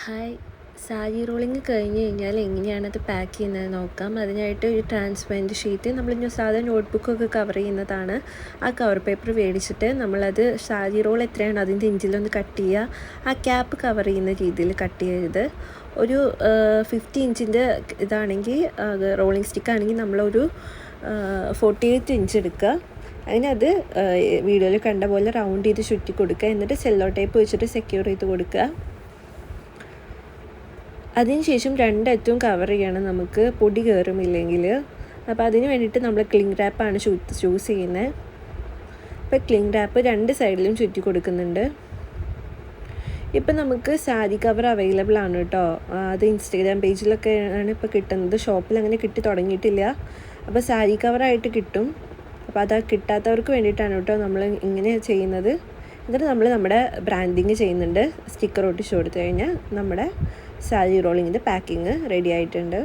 Hi, sari rolling കഴിഞ്ഞ് കഴിഞ്ഞാൽ എങ്ങനെയാണത് പാക്ക് ചെയ്യുന്നത് നോക്കാം. അതിനായിട്ട് ഒരു ട്രാൻസ്പെറൻറ്റ് ഷീറ്റ്, നമ്മൾ സാധാരണ നോട്ട്ബുക്കൊക്കെ കവർ ചെയ്യുന്നതാണ്. ആ കവർ പേപ്പർ മേടിച്ചിട്ട് നമ്മളത് സാരി റോൾ എത്രയാണ് അതിൻ്റെ ഇഞ്ചിലൊന്ന് കട്ട് ചെയ്യുക. ആ ക്യാപ്പ് കവർ ചെയ്യുന്ന രീതിയിൽ കട്ട് ചെയ്യരുത്. ഒരു 50 ഇഞ്ചിൻ്റെ ഇതാണെങ്കിൽ റോളിങ് സ്റ്റിക്കാണെങ്കിൽ നമ്മളൊരു 48 ഇഞ്ച് എടുക്കുക. അതിനത് വീഡിയോയിൽ കണ്ട പോലെ റൗണ്ട് ചെയ്ത് ചുറ്റി കൊടുക്കുക. എന്നിട്ട് സെല്ലോ ടേപ്പ് വെച്ചിട്ട് സെക്യൂർ ചെയ്ത് കൊടുക്കുക. അതിനുശേഷം രണ്ടറ്റും കവർ ചെയ്യണം, നമുക്ക് പൊടി കയറുമില്ലെങ്കിൽ. അപ്പോൾ അതിന് വേണ്ടിയിട്ട് നമ്മൾ ക്ലിംഗ് റാപ്പാണ് ചൂസ് ചെയ്യുന്നത്. അപ്പോൾ ക്ലിംഗ് റാപ്പ് രണ്ട് സൈഡിലും ചുറ്റി കൊടുക്കുന്നുണ്ട്. ഇപ്പം നമുക്ക് സാരി കവർ അവൈലബിൾ ആണ് കേട്ടോ. അത് ഇൻസ്റ്റാഗ്രാം പേജിലൊക്കെ ആണ് ഇപ്പോൾ കിട്ടുന്നത്. ഷോപ്പിൽ അങ്ങനെ കിട്ടി തുടങ്ങിയിട്ടില്ല. അപ്പോൾ സാരി കവറായിട്ട് കിട്ടും. അപ്പോൾ അത് കിട്ടാത്തവർക്ക് വേണ്ടിയിട്ടാണ് കേട്ടോ നമ്മൾ ഇങ്ങനെ ചെയ്യുന്നത്. എന്നിട്ട് നമ്മൾ നമ്മുടെ ബ്രാൻഡിങ് ചെയ്യുന്നുണ്ട്. സ്റ്റിക്കർ ഒട്ടിച്ച് കൊടുത്തു കഴിഞ്ഞാൽ നമ്മുടെ സാരി റോളിങ്ങിൻ്റെ പാക്കിങ് റെഡി ആയിട്ടുണ്ട്.